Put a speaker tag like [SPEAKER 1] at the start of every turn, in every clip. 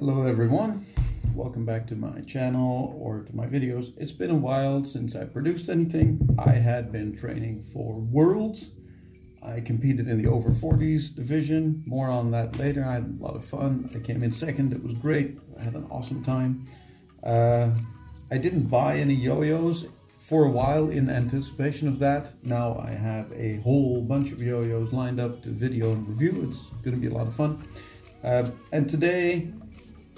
[SPEAKER 1] Hello everyone, welcome back to my channel or to my videos. It's been a while since I produced anything. I had been training for Worlds. I competed in the over 40s division, more on that later. I had a lot of fun. I came in second, it was great. I had an awesome time. I didn't buy any yo-yos for a while in anticipation of that. Now I have a whole bunch of yo-yos lined up to video and review. It's going to be a lot of fun. And today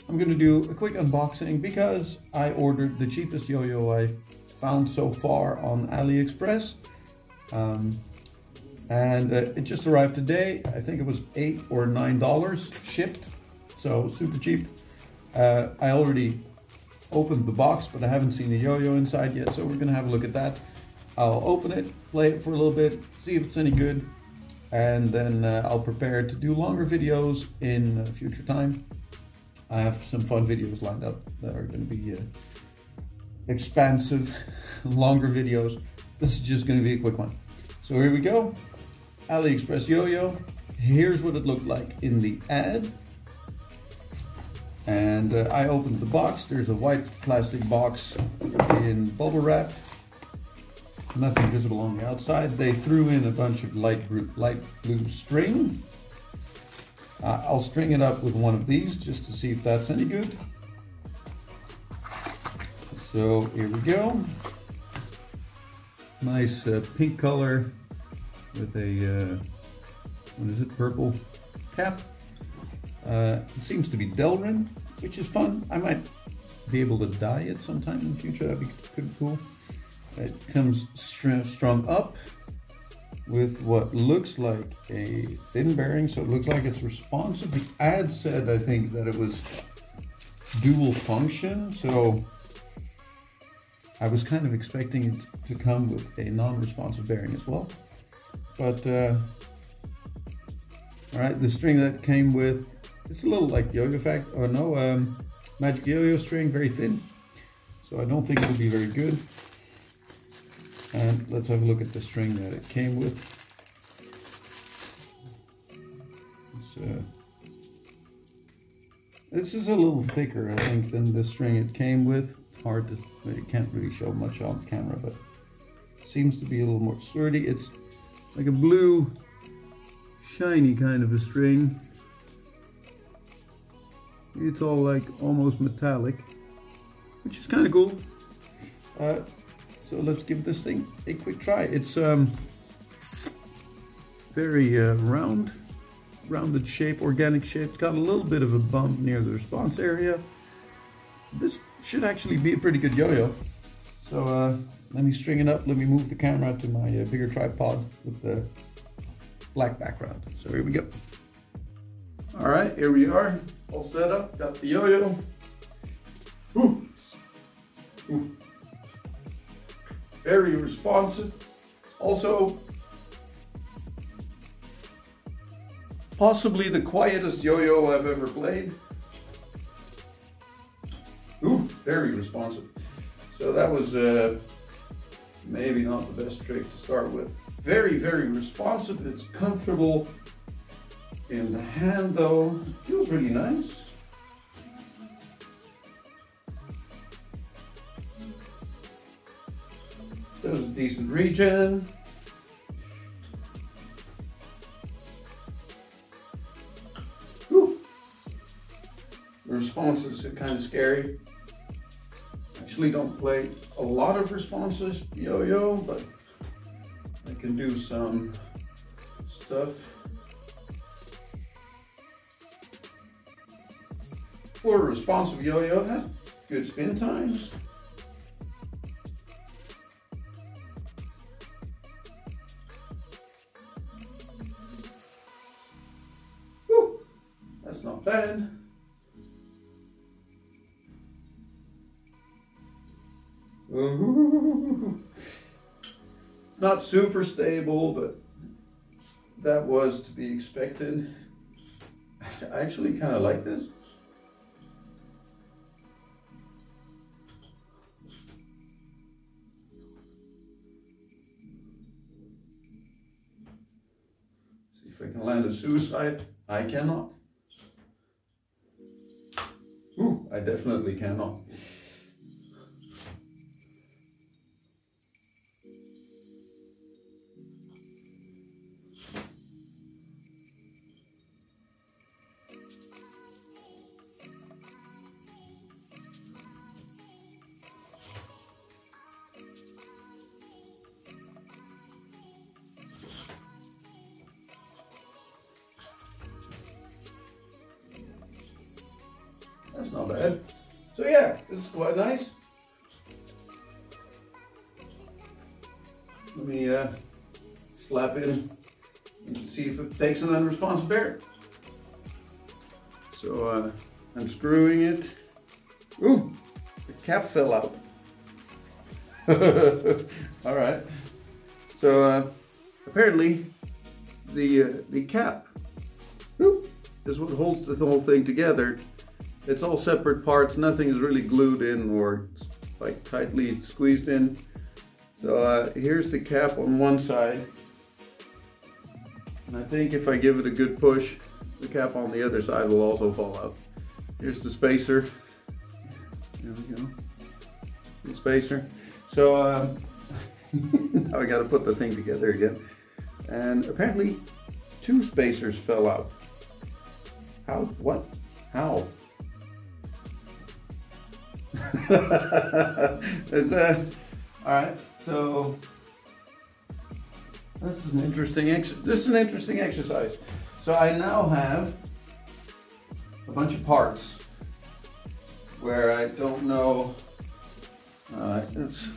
[SPEAKER 1] I'm going to do a quick unboxing because I ordered the cheapest yo-yo I found so far on AliExpress. It just arrived today. I think it was $8 or $9 shipped, so super cheap. I already opened the box, but I haven't seen the yo-yo inside yet, so we're going to have a look at that. I'll open it, play it for a little bit, see if it's any good, and then I'll prepare to do longer videos in future time. I have some fun videos lined up that are going to be expansive, longer videos. This is just going to be a quick one. So here we go. AliExpress yo-yo. Here's what it looked like in the ad. And I opened the box. There's a white plastic box in bubble wrap. Nothing visible on the outside. They threw in a bunch of light blue string. I'll string it up with one of these just to see if that's any good. So here we go. Nice pink color with a, what is it, purple cap. It seems to be Delrin, which is fun. I might be able to dye it sometime in the future. That'd be pretty cool. It comes strung up with what looks like a thin bearing, so it looks like it's responsive. The ad said, I think, that it was dual function, so I was kind of expecting it to come with a non-responsive bearing as well. But all right, the string that came with, it's a little like Yo-Yo Fact, or no, Magic Yo-Yo string, very thin, so I don't think it'll be very good. And let's have a look at the string that it came with. This is a little thicker, I think, than the string it came with. It's hard to, you can't really show much on camera, but it seems to be a little more sturdy. It's like a blue, shiny kind of a string. It's all like almost metallic, which is kind of cool. So let's give this thing a quick try. It's very rounded shape, organic shape. Got a little bit of a bump near the response area. This should actually be a pretty good yo-yo. So let me string it up. Let me move the camera to my bigger tripod with the black background. So here we go. All right, here we are, all set up. Got the yo-yo. Ooh. Ooh. Very responsive. Also, possibly the quietest yo-yo I've ever played. Ooh, very responsive. So that was maybe not the best trick to start with. Very, very responsive. It's comfortable in the hand though. Feels really nice. Does a decent regen. Whew. The responses are kind of scary. Actually don't play a lot of responses yo-yo, but I can do some stuff. For a responsive yo-yo, it has good spin times. That's not bad. Ooh. It's not super stable, but that was to be expected. I actually kind of like this. See if I can land a suicide. I cannot. I definitely cannot. That's not bad. So yeah, this is quite nice. Let me slap in and see if it takes an unresponsive bearing. So I'm screwing it. Ooh, the cap fell out. All right. So apparently the cap is what holds this whole thing together. It's all separate parts. Nothing is really glued in or like tightly squeezed in. So here's the cap on one side. And I think if I give it a good push, the cap on the other side will also fall out. Here's the spacer. There we go. The spacer. So now I got to put the thing together again. And apparently 2 spacers fell out. How? What? How? It's all right. So this is an interesting exercise. So I now have a bunch of parts where I don't know. Let's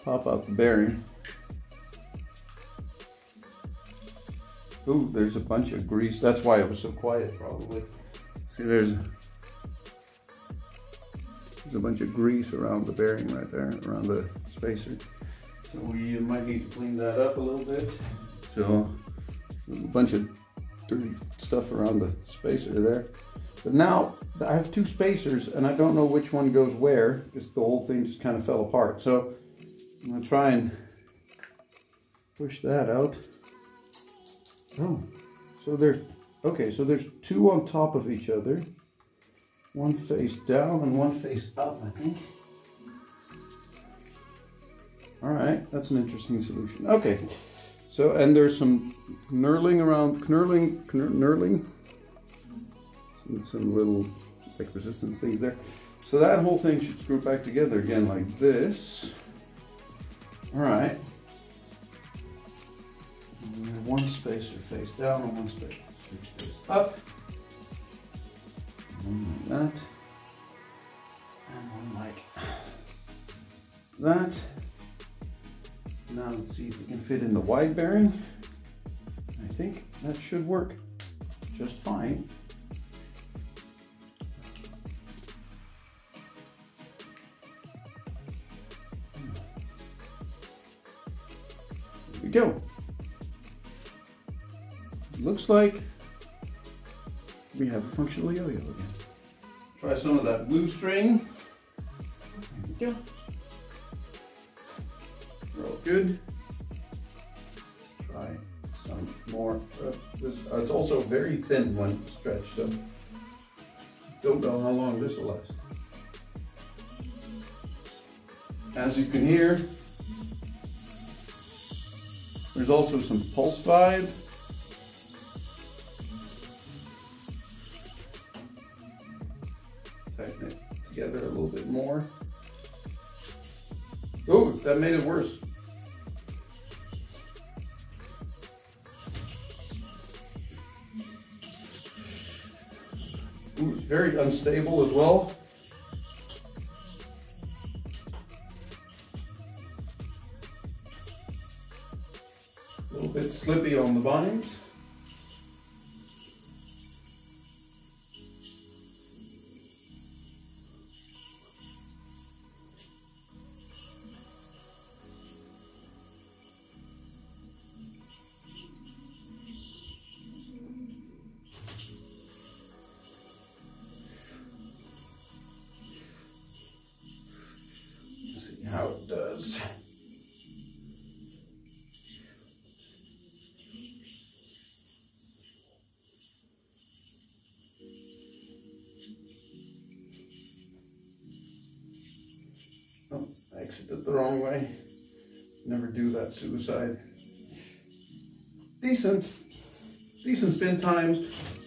[SPEAKER 1] pop out the bearing. Ooh, there's a bunch of grease. That's why it was so quiet, probably. See, there's a bunch of grease around the bearing right there, around the spacer. So we might need to clean that up a little bit. So a bunch of dirty stuff around the spacer there. But now I have 2 spacers and I don't know which one goes where because the whole thing just kind of fell apart. So I'm gonna try and push that out. Oh, so there's, okay, so there's 2 on top of each other. One face down and one face up, I think. All right, that's an interesting solution. Okay, so, and there's some knurling around, some little like resistance things there. So that whole thing should screw back together again like this. All right. And we have one spacer face down and one spacer face up. One like that, and one like that. Now let's see if we can fit in the wide bearing. I think that should work just fine. There we go. Looks like we have a functional yo-yo again. Try some of that blue string. There we go. We're all good. Let's try some more. It's also very thin when stretched, so don't know how long this will last. As you can hear, there's also some pulse vibe. Tighten it together a little bit more. Oh, that made it worse. Ooh, it's very unstable as well. A little bit slippy on the bindings. How it does. placed it the wrong way. Never do that, suicide. Decent spin times,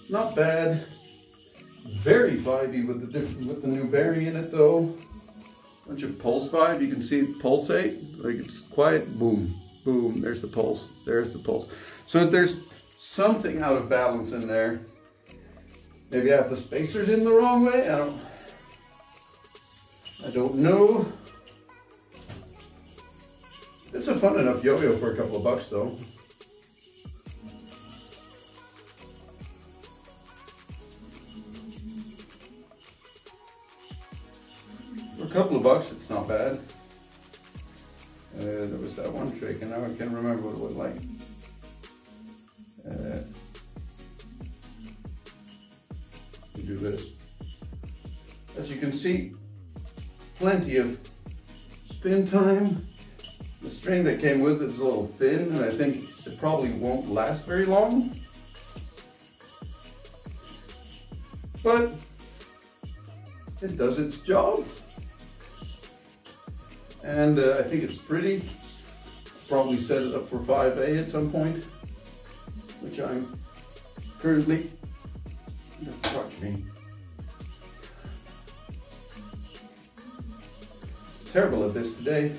[SPEAKER 1] not bad. Very vibey with the new berry in it though. Bunch of pulse vibe, you can see it pulsate, like it's quiet, boom, boom, there's the pulse, there's the pulse. So there's something out of balance in there. Maybe I have the spacers in the wrong way, I don't know. It's a fun enough yo-yo for a couple of bucks though. For a couple of bucks, it's not bad. There was that one trick, and now I can't remember what it was like. Do this. As you can see, plenty of spin time. The string that came with it is a little thin, and I think it probably won't last very long. But it does its job. And I think it's pretty. Probably set it up for 5A at some point, which I'm currently, don't touch me. Terrible at this today.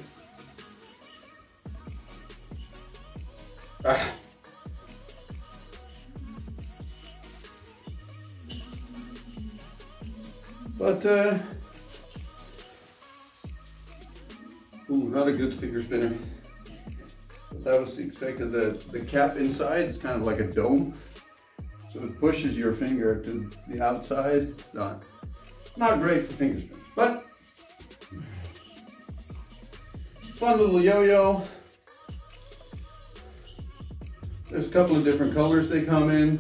[SPEAKER 1] Ah. But ooh, not a good figure spinner. But that was expected. The cap inside is kind of like a dome, so it pushes your finger to the outside. It's not great for finger spinning, but fun little yo-yo. There's a couple of different colors they come in.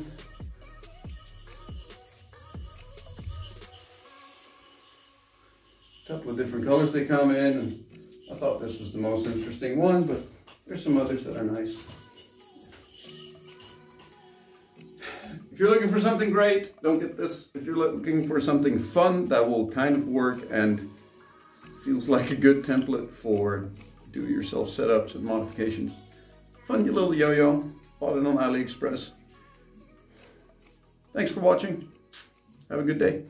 [SPEAKER 1] And I thought this was the most interesting one, but there's some others that are nice. If you're looking for something great, don't get this. If you're looking for something fun that will kind of work and feels like a good template for do-it-yourself setups and modifications, fun little yo-yo. Bought it on AliExpress. Thanks for watching. Have a good day.